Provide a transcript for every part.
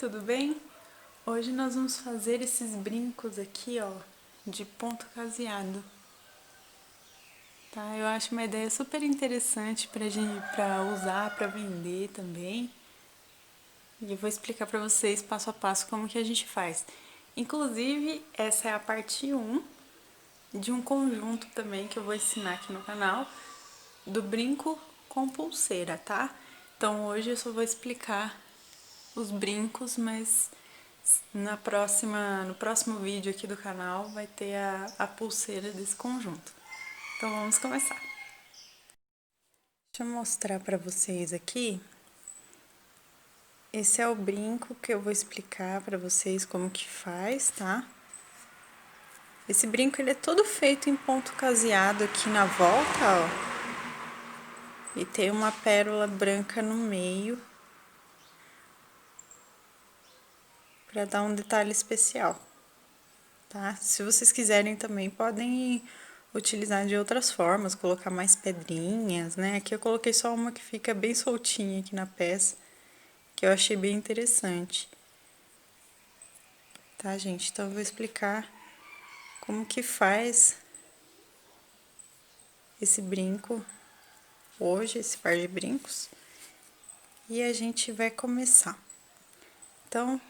tudo bem? Hoje nós vamos fazer esses brincos aqui, ó, de ponto caseado. Tá? Eu acho uma ideia super interessante pra usar, pra vender também. E eu vou explicar pra vocês passo a passo como que a gente faz. Inclusive, essa é a parte 1 de um conjunto também que eu vou ensinar aqui no canal, do brinco com pulseira, tá? Então hoje eu só vou explicar os brincos, mas no próximo vídeo aqui do canal vai ter a pulseira desse conjunto. Então vamos começar. Deixa eu mostrar pra vocês aqui. Esse é o brinco que eu vou explicar pra vocês como que faz, tá? Esse brinco ele é todo feito em ponto caseado aqui na volta, ó. E tem uma pérola branca no meio, para dar um detalhe especial, tá? Se vocês quiserem também podem utilizar de outras formas, colocar mais pedrinhas, né? Aqui eu coloquei só uma que fica bem soltinha aqui na peça, que eu achei bem interessante. Tá, gente? Então eu vou explicar como que faz esse brinco hoje, esse par de brincos. E a gente vai começar. Então,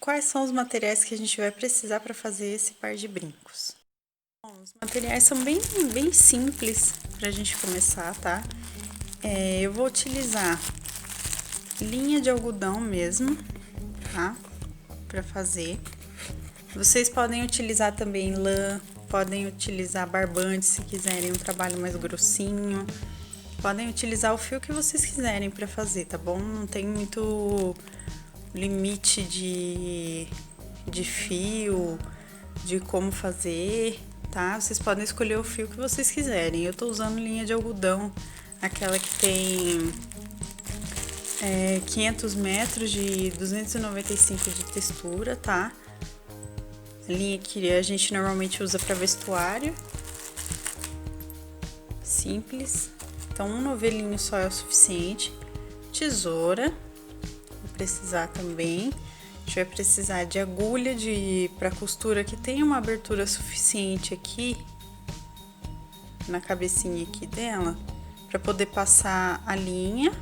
quais são os materiais que a gente vai precisar para fazer esse par de brincos? Bom, os materiais são bem simples para a gente começar, tá? Eu vou utilizar linha de algodão mesmo, tá? Para fazer. Vocês podem utilizar também lã, podem utilizar barbante se quiserem um trabalho mais grossinho. Podem utilizar o fio que vocês quiserem para fazer, tá bom? Não tem muito limite de fio, de como fazer, tá? Vocês podem escolher o fio que vocês quiserem. Eu tô usando linha de algodão, aquela que tem 500 metros de 295 de textura, tá? A linha que a gente normalmente usa para vestuário. Simples. Então, um novelinho só é o suficiente. Tesoura. Vou precisar também. A gente vai precisar de agulha para costura que tem uma abertura suficiente aqui na cabecinha aqui dela, para poder passar a linha,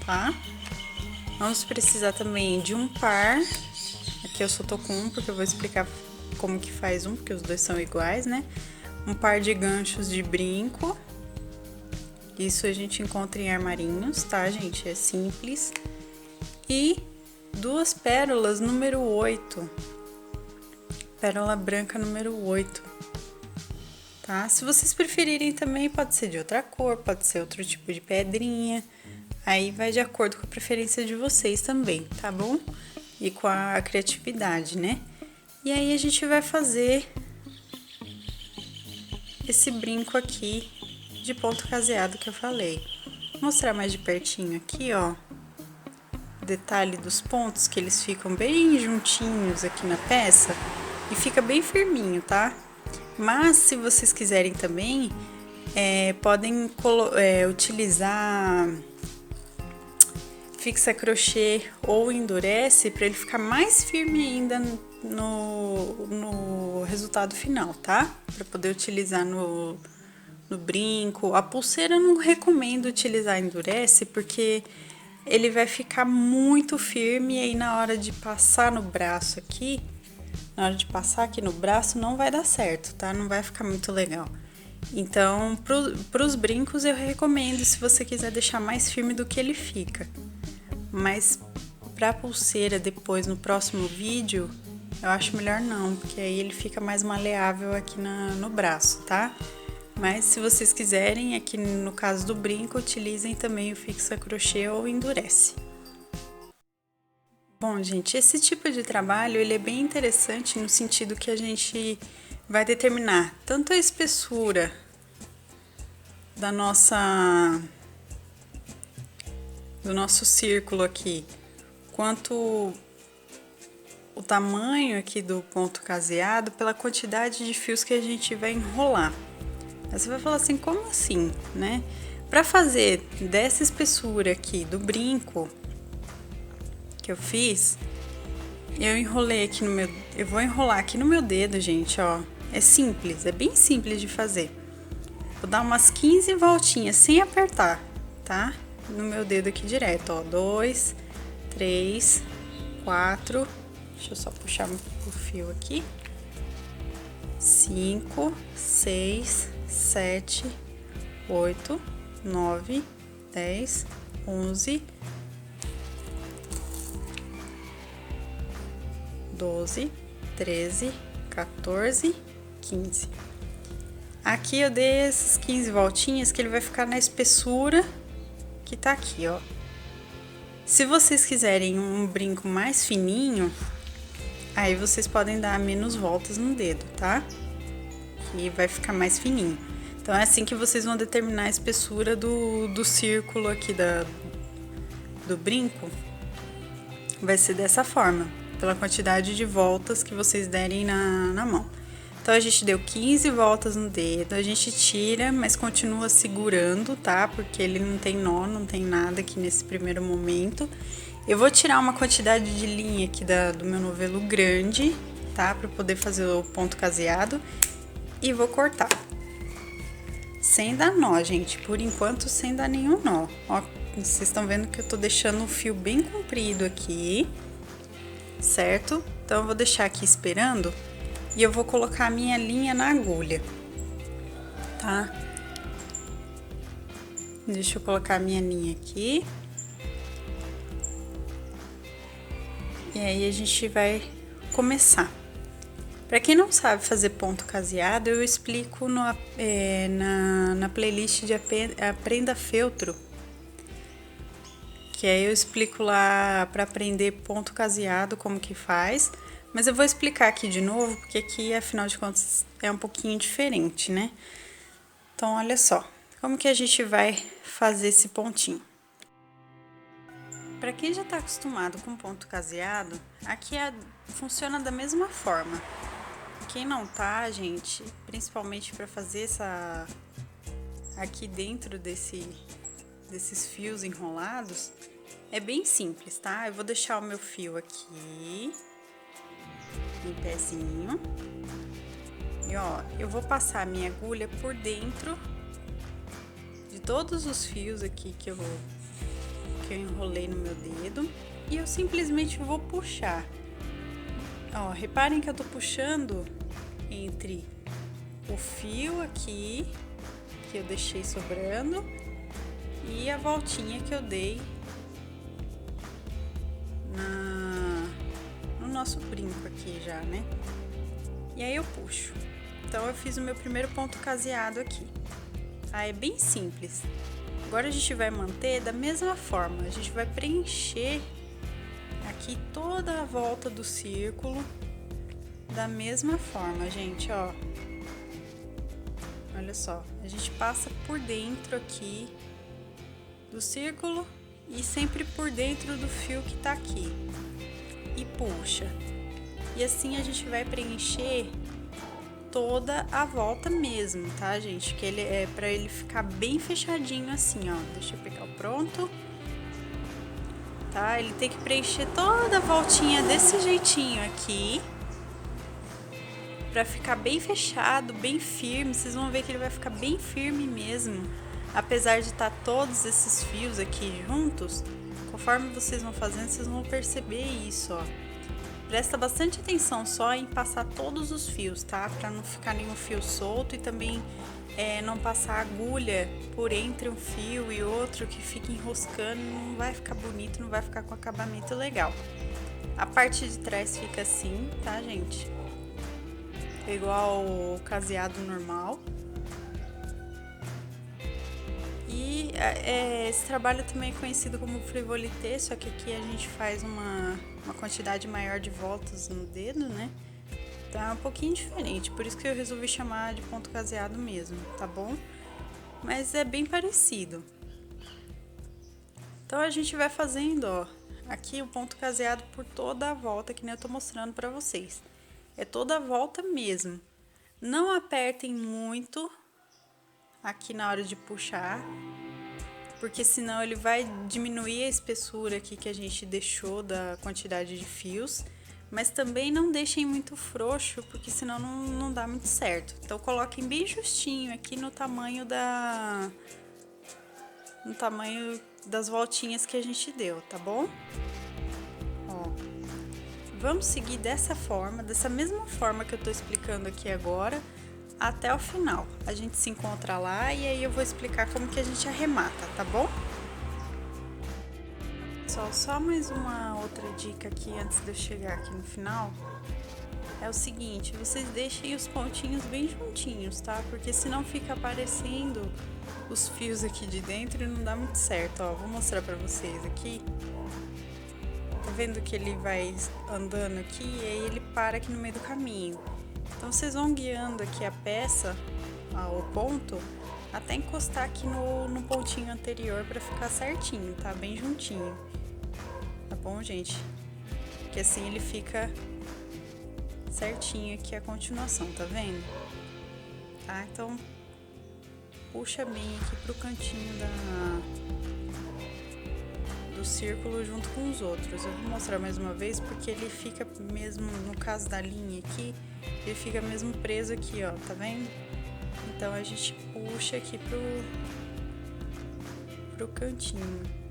tá? Vamos precisar também de um par. Aqui eu só tô com um, porque eu vou explicar como que faz um, porque os dois são iguais, né? Um par de ganchos de brinco. Isso a gente encontra em armarinhos, tá, gente? É simples. E duas pérolas número 8. Pérola branca número 8. Tá? Se vocês preferirem também, pode ser de outra cor, pode ser outro tipo de pedrinha. Aí vai de acordo com a preferência de vocês também, tá bom? E com a criatividade, né? E aí a gente vai fazer esse brinco aqui de ponto caseado que eu falei. Vou mostrar mais de pertinho aqui, ó. O detalhe dos pontos, que eles ficam bem juntinhos aqui na peça e fica bem firminho, tá? Mas se vocês quiserem também, podem utilizar fixa crochê ou endurece para ele ficar mais firme ainda no resultado final, tá? Para poder utilizar no brinco. A pulseira eu não recomendo utilizar endurece, porque ele vai ficar muito firme e aí na hora de passar no braço aqui, na hora de passar aqui no braço, não vai dar certo, tá? Não vai ficar muito legal. Então, pros brincos eu recomendo, se você quiser deixar mais firme do que ele fica. Mas pra pulseira depois, no próximo vídeo, eu acho melhor não, porque aí ele fica mais maleável aqui no braço, tá? Mas se vocês quiserem, aqui no caso do brinco, utilizem também o fixa crochê ou endurece. Bom, gente, esse tipo de trabalho, ele é bem interessante no sentido que a gente vai determinar tanto a espessura do nosso círculo aqui, quanto o tamanho aqui do ponto caseado pela quantidade de fios que a gente vai enrolar. Aí você vai falar assim, como assim, né? Para fazer dessa espessura aqui do brinco que eu fiz, eu vou enrolar aqui no meu dedo, gente, ó. É simples, é bem simples de fazer. Vou dar umas 15 voltinhas sem apertar, tá? No meu dedo aqui direto, ó. 2, 3, 4. Deixa eu só puxar o fio aqui. 5, 6, 7, 8, 9, 10, 11, 12, 13, 14, 15. Aqui eu dei essas 15 voltinhas que ele vai ficar na espessura que tá aqui, ó. Se vocês quiserem um brinco mais fininho, aí vocês podem dar menos voltas no dedo, tá? Que vai ficar mais fininho. Então é assim que vocês vão determinar a espessura do círculo aqui do brinco. Vai ser dessa forma, pela quantidade de voltas que vocês derem na mão. Então a gente deu 15 voltas no dedo, a gente tira, mas continua segurando, tá? Porque ele não tem nó, não tem nada aqui nesse primeiro momento. Eu vou tirar uma quantidade de linha aqui do meu novelo grande, tá? Pra poder fazer o ponto caseado. E vou cortar. Sem dar nó, gente. Por enquanto, sem dar nenhum nó. Ó, vocês estão vendo que eu tô deixando o fio bem comprido aqui, certo? Então, eu vou deixar aqui esperando e eu vou colocar a minha linha na agulha, tá? Deixa eu colocar a minha linha aqui. E aí, a gente vai começar. Pra quem não sabe fazer ponto caseado, eu explico na playlist de Aprenda Feltro. Que aí eu explico lá pra aprender ponto caseado, como que faz. Mas eu vou explicar aqui de novo, porque aqui, afinal de contas, é um pouquinho diferente, né? Então, olha só. Como que a gente vai fazer esse pontinho? Pra quem já tá acostumado com ponto caseado, aqui funciona da mesma forma. Quem não tá, gente, principalmente para fazer aqui dentro desses fios enrolados, é bem simples, tá? Eu vou deixar o meu fio aqui, em pezinho, e ó, eu vou passar a minha agulha por dentro de todos os fios aqui que eu enrolei no meu dedo, e eu simplesmente vou puxar. Ó, reparem que eu tô puxando entre o fio aqui, que eu deixei sobrando, e a voltinha que eu dei no nosso brinco aqui já, né? E aí eu puxo. Então, eu fiz o meu primeiro ponto caseado aqui. Tá? É bem simples. Agora, a gente vai manter da mesma forma. A gente vai preencher aqui toda a volta do círculo da mesma forma, gente, ó. Olha só, a gente passa por dentro aqui do círculo e sempre por dentro do fio que tá aqui. E puxa. E assim a gente vai preencher toda a volta mesmo, tá, gente? Que ele é pra ele ficar bem fechadinho assim, ó. Deixa eu pegar o pronto. Tá? Ele tem que preencher toda a voltinha desse jeitinho aqui, pra ficar bem fechado, bem firme. Vocês vão ver que ele vai ficar bem firme mesmo, apesar de estar todos esses fios aqui juntos. Conforme vocês vão fazendo, vocês vão perceber isso, ó. Presta bastante atenção só em passar todos os fios, tá? Pra não ficar nenhum fio solto e também não passar agulha por entre um fio e outro que fica enroscando, não vai ficar bonito, não vai ficar com acabamento legal. A parte de trás fica assim, tá, gente? Igual o caseado normal. E esse trabalho também é conhecido como frivolité, só que aqui a gente faz uma quantidade maior de voltas no dedo, né? Então é um pouquinho diferente, por isso que eu resolvi chamar de ponto caseado mesmo, tá bom? Mas é bem parecido. Então a gente vai fazendo, ó, aqui o ponto caseado por toda a volta, que nem eu tô mostrando pra vocês. É toda a volta mesmo. Não apertem muito aqui na hora de puxar, porque senão ele vai diminuir a espessura aqui que a gente deixou da quantidade de fios. Mas também não deixem muito frouxo, porque senão não dá muito certo. Então coloquem bem justinho aqui no tamanho das voltinhas que a gente deu, tá bom? Ó, vamos seguir dessa forma, dessa mesma forma que eu tô explicando aqui agora, até o final. A gente se encontra lá e aí eu vou explicar como que a gente arremata, tá bom? Só mais uma outra dica aqui antes de eu chegar aqui no final. É o seguinte, vocês deixem os pontinhos bem juntinhos, tá? Porque senão fica aparecendo os fios aqui de dentro e não dá muito certo, ó. Vou mostrar pra vocês aqui. Tá vendo que ele vai andando aqui e aí ele para aqui no meio do caminho. Então vocês vão guiando aqui a peça, o ponto, até encostar aqui no pontinho anterior pra ficar certinho, tá? Bem juntinho. Tá bom, gente? Porque assim ele fica certinho aqui a continuação, tá vendo? Tá? Então, puxa bem aqui pro cantinho do círculo junto com os outros. Eu vou mostrar mais uma vez porque ele fica mesmo, no caso da linha aqui, ele fica mesmo preso aqui, ó, tá vendo? Então, a gente puxa aqui pro cantinho.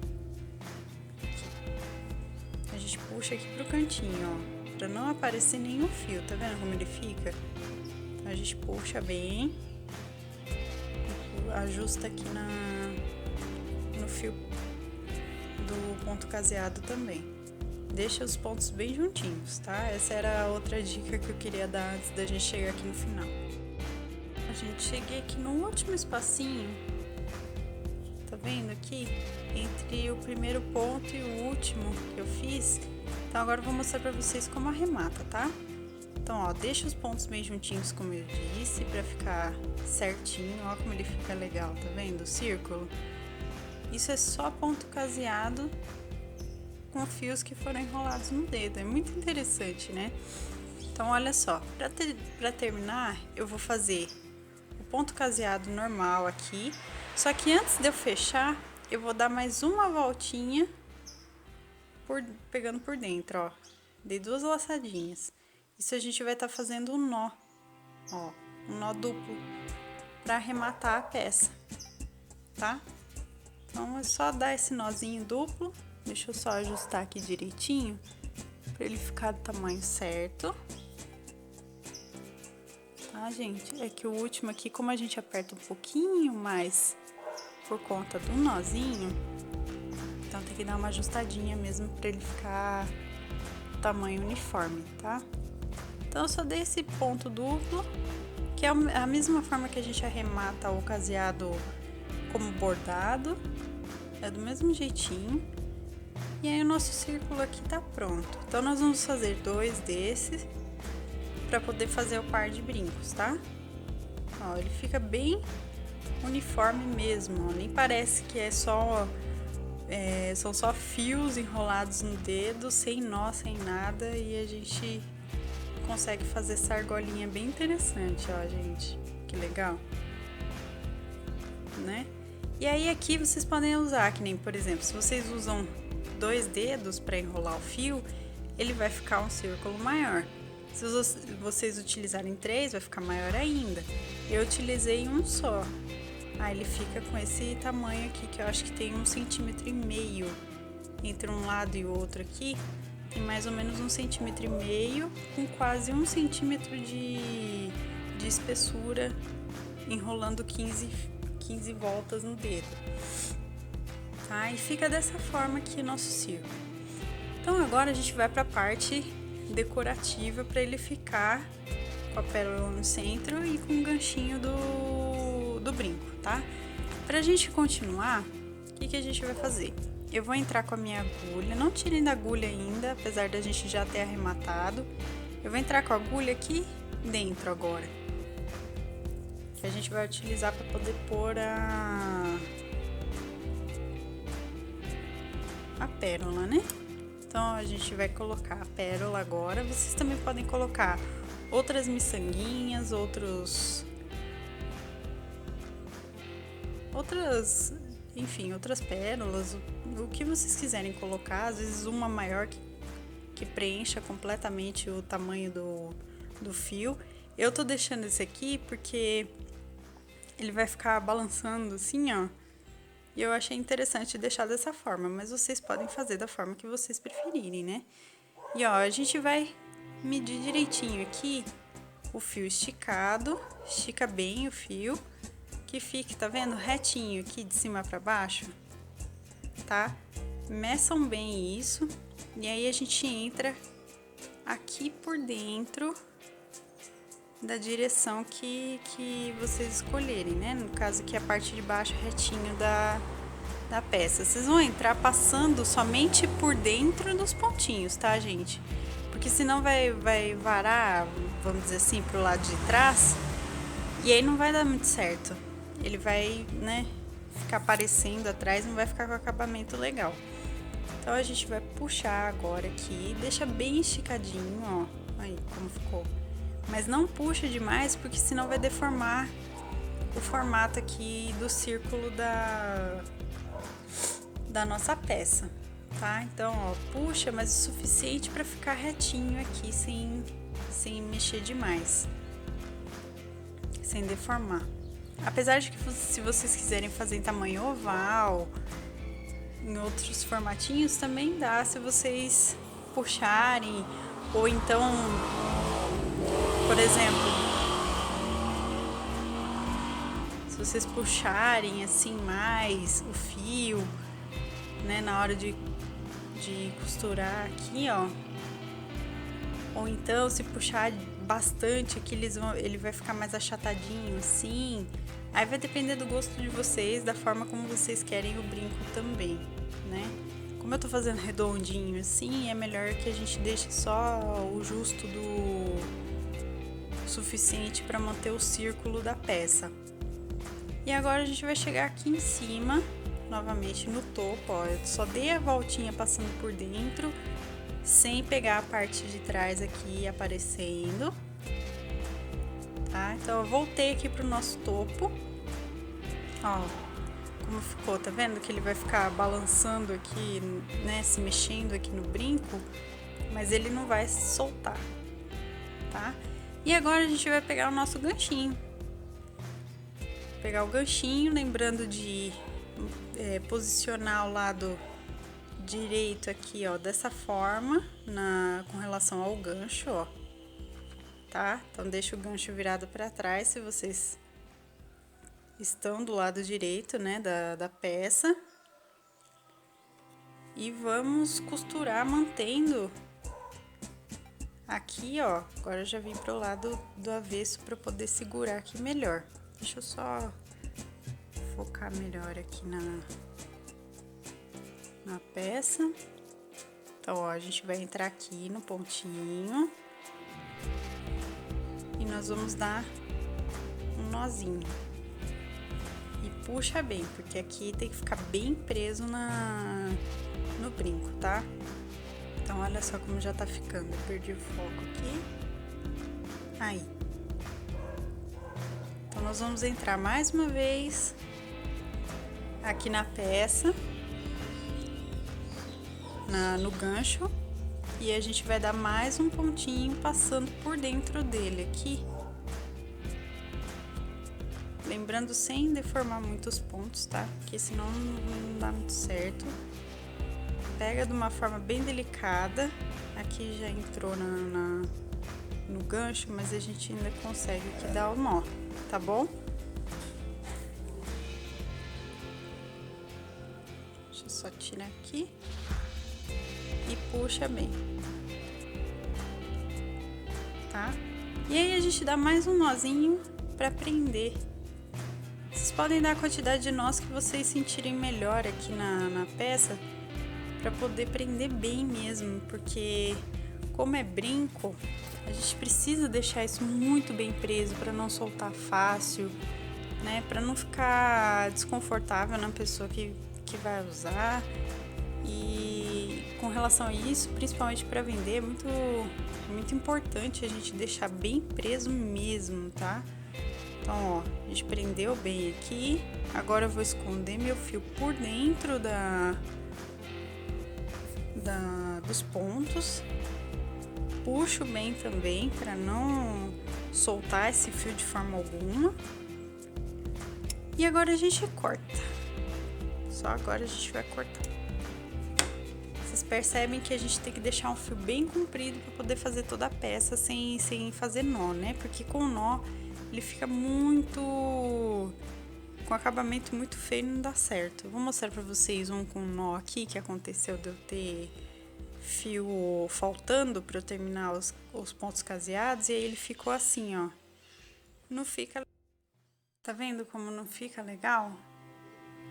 A gente puxa aqui pro cantinho, ó, pra não aparecer nenhum fio, tá vendo como ele fica? Então, a gente puxa bem, ajusta aqui no fio do ponto caseado também. Deixa os pontos bem juntinhos, tá? Essa era a outra dica que eu queria dar antes da gente chegar aqui no final. A gente cheguei aqui no último espacinho, tá vendo aqui? Entre o primeiro ponto e o último que eu fiz. Então agora eu vou mostrar pra vocês como arremata, tá? Então, ó, deixa os pontos bem juntinhos, como eu disse, pra ficar certinho. Ó como ele fica legal, tá vendo? O círculo. Isso é só ponto caseado com fios que foram enrolados no dedo. É muito interessante, né? Então, olha só. Pra terminar, eu vou fazer o ponto caseado normal aqui. Só que antes de eu fechar, eu vou dar mais uma voltinha pegando por dentro, ó. Dei 2 laçadinhas. Isso a gente vai estar fazendo um nó, ó, um nó duplo para arrematar a peça, tá? Então é só dar esse nozinho duplo. Deixa eu só ajustar aqui direitinho para ele ficar do tamanho certo. Tá, gente? É que o último aqui, como a gente aperta um pouquinho mais por conta do nozinho, então tem que dar uma ajustadinha mesmo para ele ficar tamanho uniforme, tá? Então eu só dei esse ponto duplo, que é a mesma forma que a gente arremata o caseado como bordado, é do mesmo jeitinho. E aí o nosso círculo aqui tá pronto. Então nós vamos fazer 2 desses para poder fazer o par de brincos, tá? Ó, ele fica bem uniforme mesmo, ó, nem parece que são só fios enrolados no dedo, sem nó, sem nada, e a gente consegue fazer essa argolinha bem interessante, ó, gente, que legal, né? E aí aqui vocês podem usar, que nem, por exemplo, se vocês usam 2 dedos para enrolar o fio, ele vai ficar um círculo maior. Se vocês utilizarem 3, vai ficar maior ainda. Eu utilizei um só. Aí ele fica com esse tamanho aqui, que eu acho que tem 1,5 centímetro entre um lado e o outro aqui. Tem mais ou menos 1,5 centímetro, com quase 1 centímetro de espessura, enrolando 15 voltas no dedo. Tá? E fica dessa forma aqui o nosso círculo. Então agora a gente vai para a parte decorativa para ele ficar com a pérola no centro e com o ganchinho do brinco, tá? Pra gente continuar, o que a gente vai fazer? Eu vou entrar com a minha agulha, não tirem da agulha ainda, apesar da gente já ter arrematado. Eu vou entrar com a agulha aqui dentro agora, que a gente vai utilizar para poder pôr a pérola, né? Então a gente vai colocar a pérola agora. Vocês também podem colocar outras miçanguinhas, outras, enfim, outras pérolas, o que vocês quiserem colocar, às vezes uma maior que que preencha completamente o tamanho do fio. Eu tô deixando esse aqui porque ele vai ficar balançando assim, ó. E eu achei interessante deixar dessa forma, mas vocês podem fazer da forma que vocês preferirem, né? E ó, a gente vai medir direitinho aqui o fio esticado, estica bem o fio, que fique, tá vendo? Retinho aqui de cima pra baixo, tá? Meçam bem isso, e aí a gente entra aqui por dentro da direção que vocês escolherem, né? No caso aqui a parte de baixo retinho da peça. Vocês vão entrar passando somente por dentro dos pontinhos, tá, gente? Porque senão vai varar, vamos dizer assim, pro lado de trás, e aí não vai dar muito certo. Ele vai, né, ficar aparecendo atrás, não vai ficar com acabamento legal. Então a gente vai puxar agora aqui, deixa bem esticadinho, ó, aí como ficou. Mas não puxa demais, porque senão vai deformar o formato aqui do círculo da nossa peça, tá? Então, ó, puxa, mas o suficiente para ficar retinho aqui, sem mexer demais, sem deformar. Apesar de que se vocês quiserem fazer em tamanho oval, em outros formatinhos também dá, se vocês puxarem, ou então, por exemplo, se vocês puxarem assim mais o fio, né, na hora de costurar aqui, ó, ou então se puxar bastante aqui, ele vai ficar mais achatadinho assim. Aí vai depender do gosto de vocês, da forma como vocês querem o brinco também, né? Como eu tô fazendo redondinho assim, é melhor que a gente deixe só o justo do suficiente para manter o círculo da peça. E agora a gente vai chegar aqui em cima, novamente no topo, ó. Eu só dei a voltinha passando por dentro, sem pegar a parte de trás aqui aparecendo. Tá? Então eu voltei aqui pro nosso topo, ó, como ficou, tá vendo que ele vai ficar balançando aqui, né, se mexendo aqui no brinco, mas ele não vai se soltar, tá? E agora a gente vai pegar o nosso ganchinho, pegar o ganchinho, lembrando de posicionar o lado direito aqui, ó, dessa forma, com relação ao gancho, ó. Tá? Então, deixa o gancho virado para trás, se vocês estão do lado direito, né, da peça. E vamos costurar mantendo aqui, ó. Agora eu já vim pro lado do avesso para poder segurar aqui melhor. Deixa eu só focar melhor aqui na peça. Então, ó, a gente vai entrar aqui no pontinho. E nós vamos dar um nozinho. E puxa bem, porque aqui tem que ficar bem preso no brinco, tá? Então, olha só como já tá ficando. Eu perdi o foco aqui. Aí. Então, nós vamos entrar mais uma vez aqui na peça, no gancho. E a gente vai dar mais um pontinho passando por dentro dele aqui. Lembrando, sem deformar muitos pontos, tá? Porque senão não dá muito certo. Pega de uma forma bem delicada. Aqui já entrou no gancho, mas a gente ainda consegue aqui dar o nó, tá bom? Deixa eu só tirar aqui. E puxa bem, tá? E aí a gente dá mais um nozinho para prender. Vocês podem dar a quantidade de nós que vocês sentirem melhor aqui na peça, para poder prender bem mesmo, porque como é brinco, a gente precisa deixar isso muito bem preso para não soltar fácil, né? Para não ficar desconfortável na pessoa que vai usar. E com relação a isso, principalmente para vender, é muito importante a gente deixar bem preso mesmo, tá? Então, ó, a gente prendeu bem aqui. dos pontos. Puxo bem também para não soltar esse fio de forma alguma. E agora a gente corta. Só agora a gente vai cortar. Vocês percebem que a gente tem que deixar um fio bem comprido para poder fazer toda a peça sem fazer nó, né? Porque com nó ele fica com acabamento muito feio e não dá certo. Vou mostrar para vocês um com nó aqui que aconteceu de eu ter fio faltando para eu terminar os pontos caseados e aí ele ficou assim, ó. Não fica. Tá vendo como não fica legal?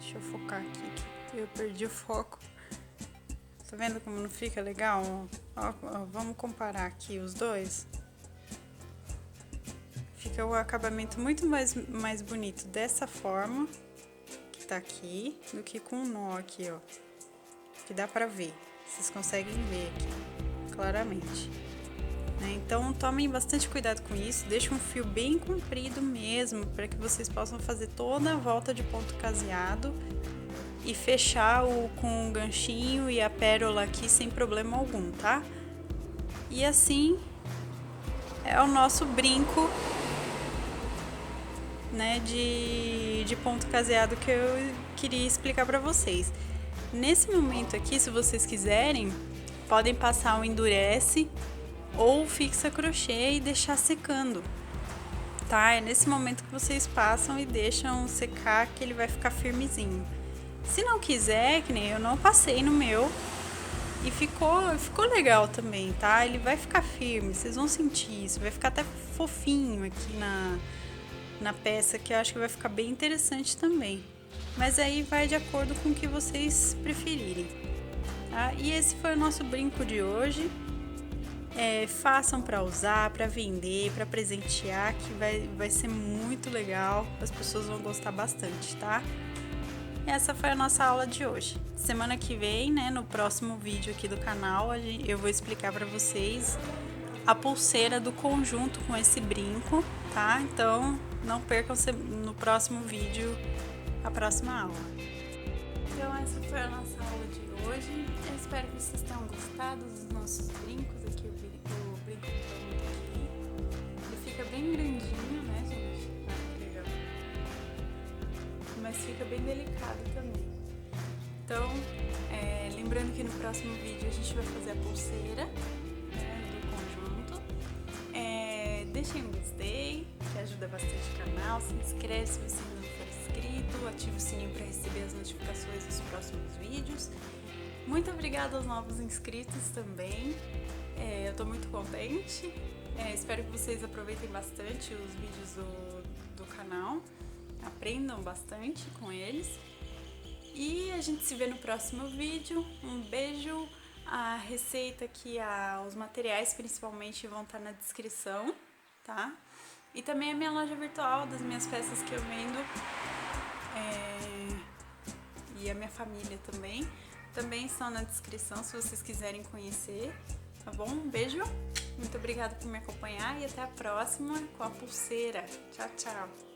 Deixa eu focar aqui, que eu perdi o foco. Tá vendo como não fica legal? Ó, vamos comparar aqui os dois. Fica o acabamento muito mais bonito dessa forma, que tá aqui, do que com o nó aqui, ó. Que dá pra ver, vocês conseguem ver aqui, claramente. Então, tomem bastante cuidado com isso, deixa um fio bem comprido mesmo, para que vocês possam fazer toda a volta de ponto caseado e fechar com o ganchinho e a pérola aqui sem problema algum, tá? E assim é o nosso brinco, né, de ponto caseado que eu queria explicar para vocês. Nesse momento aqui, se vocês quiserem, podem passar o endurece ou fixa crochê e deixar secando, tá? É nesse momento que vocês passam e deixam secar que ele vai ficar firmezinho. Se não quiser, que nem eu não passei no meu e ficou legal também, tá? Ele vai ficar firme, vocês vão sentir isso, vai ficar até fofinho aqui na peça, que eu acho que vai ficar bem interessante também. Mas aí vai de acordo com o que vocês preferirem, tá? E esse foi o nosso brinco de hoje. Façam para usar, para vender, para presentear, que vai ser muito legal, as pessoas vão gostar bastante, tá? Essa foi a nossa aula de hoje. Semana que vem, né, no próximo vídeo aqui do canal, eu vou explicar para vocês a pulseira do conjunto com esse brinco, tá? Então, não percam no próximo vídeo a próxima aula. Então, essa foi a nossa aula de hoje. Eu espero que vocês tenham gostado dos nossos brincos aqui, o brinco aqui. Ele fica bem grandinho, né, gente? Que legal. Mas fica bem delicado também. Então, lembrando que no próximo vídeo a gente vai fazer a pulseira, né, do conjunto. Deixem um gostei, que ajuda bastante o canal. Se inscreve se você ainda não for inscrito, ative o sininho para receber as notificações dos próximos vídeos. Muito obrigada aos novos inscritos também. Eu tô muito contente. Espero que vocês aproveitem bastante os vídeos do canal. Aprendam bastante com eles. E a gente se vê no próximo vídeo. Um beijo. A receita aqui, os materiais principalmente vão estar na descrição, tá? E também a minha loja virtual das minhas peças que eu vendo. E a minha família também estão na descrição se vocês quiserem conhecer, tá bom? Um beijo, muito obrigada por me acompanhar e até a próxima com a pulseira. Tchau, tchau!